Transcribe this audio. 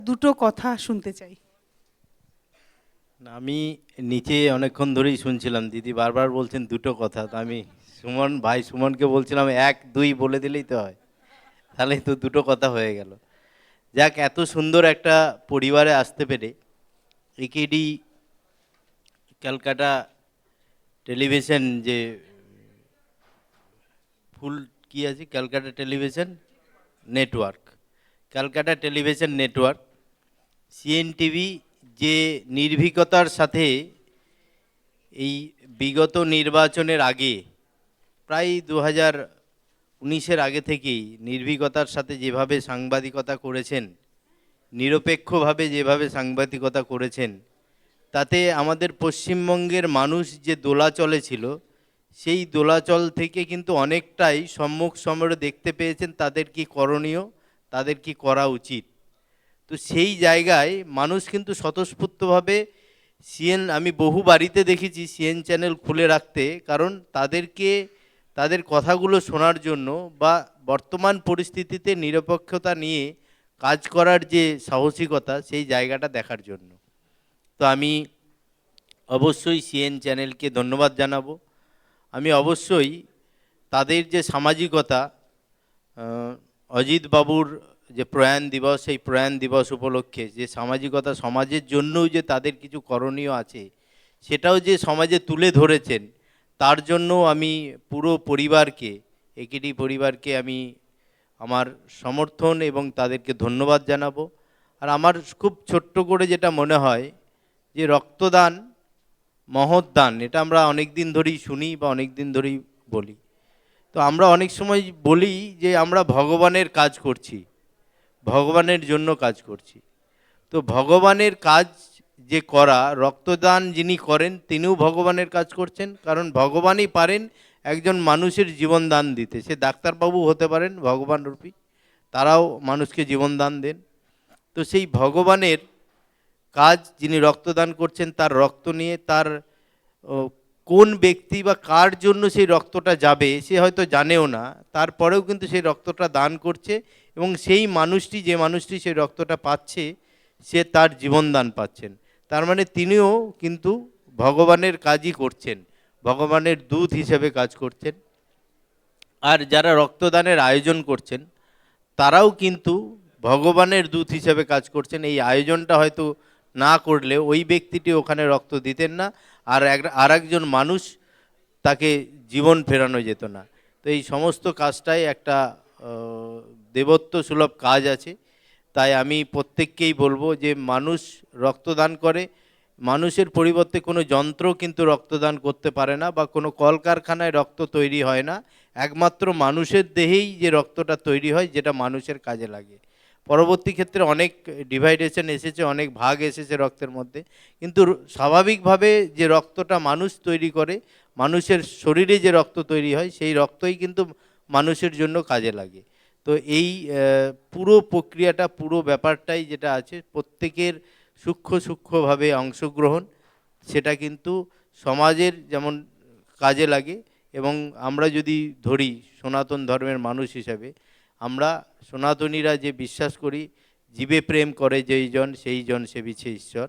দুটো কথা শুনতে চাই। আমি নিচে অনেকক্ষণ ধরেই শুনছিলাম, দিদি বারবার বলছেন দুটো কথা, তো আমি সুমনকে বলছিলাম এক দুই বলে দিলেই তো হয়, তাহলেই তো দুটো কথা হয়ে গেল। যাক, এত সুন্দর একটা পরিবারে আসতে পেরে, একেডি ক্যালকাটা টেলিভিশন যে ফুল কি আছে, Calcutta television network, Calcutta television network CNTV যে নির্ভীকতার সাথে এই বিগত নির্বাচনের আগে, প্রায় 2019-এর আগে থেকেই নির্ভীকতার সাথে যেভাবে সাংবাদিকতা করেছেন, নিরপেক্ষভাবে যেভাবে সাংবাদিকতা করেছেন, তাতে আমাদের পশ্চিমবঙ্গের মানুষ যে দোলাচলে ছিল, সেই দোলাচল থেকে কিন্তু অনেকটাই সম্মুখ সমরে দেখতে পেয়েছেন তাদের কি করণীয়, তাদের কি করা উচিত। তো সেই জায়গায় মানুষ কিন্তু স্বতঃস্ফূর্তভাবে আমি বহু বাড়িতে দেখেছি সিএন চ্যানেল খুলে রাখতে, কারণ তাদের কথাগুলো শোনার জন্য, বা বর্তমান পরিস্থিতিতে নিরপেক্ষতা নিয়ে কাজ করার যে সাহসিকতা, সেই জায়গাটা দেখার জন্য। তো আমি অবশ্যই সিএন চ্যানেলকে ধন্যবাদ জানাবো। আমি অবশ্যই তাদের যে সামাজিকতা, অজিত বাবুর যে প্রয়াণ দিবস, সেই প্রয়াণ দিবস উপলক্ষে যে সামাজিকতা, সমাজের জন্যও যে তাদের কিছু করণীয় আছে, সেটাও যে সমাজে তুলে ধরেছেন, তার জন্য আমি পুরো পরিবারকে, একেডি পরিবারকে আমি আমার সমর্থন এবং তাদেরকে ধন্যবাদ জানাবো। আর আমার খুব ছোট্ট করে যেটা মনে হয়, যে রক্তদান মহৎ দান, এটা আমরা অনেক দিন ধরেই শুনি বা অনেক দিন ধরেই বলি। তো আমরা অনেক সময় বলি যে আমরা ভগবানের কাজ করছি, ভগবানের জন্য কাজ করছি। তো ভগবানের কাজ যে করা, রক্তদান যিনি করেন তিনিও ভগবানের কাজ করছেন, কারণ ভগবানই পারেন একজন মানুষের জীবন দান দিতে। সে ডাক্তারবাবু হতে পারেন ভগবান রূপী, তারাও মানুষকে জীবন দান দেন। তো সেই ভগবানের কাজ যিনি রক্তদান করছেন, তার রক্ত নিয়ে তার কোন ব্যক্তি বা কার জন্য সেই রক্তটা যাবে সে হয়তো জানেও না, তারপরেও কিন্তু সেই রক্তটা দান করছে, এবং সেই মানুষটি, যে মানুষটি সেই রক্তটা পাচ্ছে, সে তার জীবন দান পাচ্ছেন। তার মানে তিনিও কিন্তু ভগবানের কাজই করছেন, ভগবানের দূত হিসেবে কাজ করছেন। আর যারা রক্তদানের আয়োজন করছেন, তারাও কিন্তু ভগবানের দূত হিসেবে কাজ করছেন। এই আয়োজনটা হয়তো না করলে ওই ব্যক্তিটি ওখানে রক্ত দিতেন না, আর একজন মানুষ তাকে জীবন ফেরানো যেত না। তো এই সমস্ত কাজটাই একটা দেবত্ব সুলভ কাজ আছে। তাই আমি প্রত্যেককেই বলবো যে মানুষ রক্তদান করে, মানুষের পরিবর্তে কোনো যন্ত্র কিন্তু রক্তদান করতে পারে না, বা কোনো কলকারখানায় রক্ত তৈরি হয় না। একমাত্র মানুষের দেহেই যে রক্তটা তৈরি হয়, যেটা মানুষের কাজে লাগে। পরবর্তী ক্ষেত্রে অনেক ডিভাইডেশন এসেছে, অনেক ভাগ এসেছে রক্তের মধ্যে, কিন্তু স্বাভাবিকভাবে যে রক্তটা মানুষ তৈরি করে, মানুষের শরীরে যে রক্ত তৈরি হয়, সেই রক্তই কিন্তু মানুষের জন্য কাজে লাগে। তো এই পুরো প্রক্রিয়াটা, পুরো ব্যাপারটাই যেটা আছে, প্রত্যেকের সূক্ষ্মভাবে অংশগ্রহণ, সেটা কিন্তু সমাজের যেমন কাজে লাগে। এবং আমরা যদি ধরি সনাতন ধর্মের মানুষ হিসাবে, আমরা সনাতনীরা যে বিশ্বাস করি, জীবে প্রেম করে যেই জন সেই জন সেবিছে ঈশ্বর।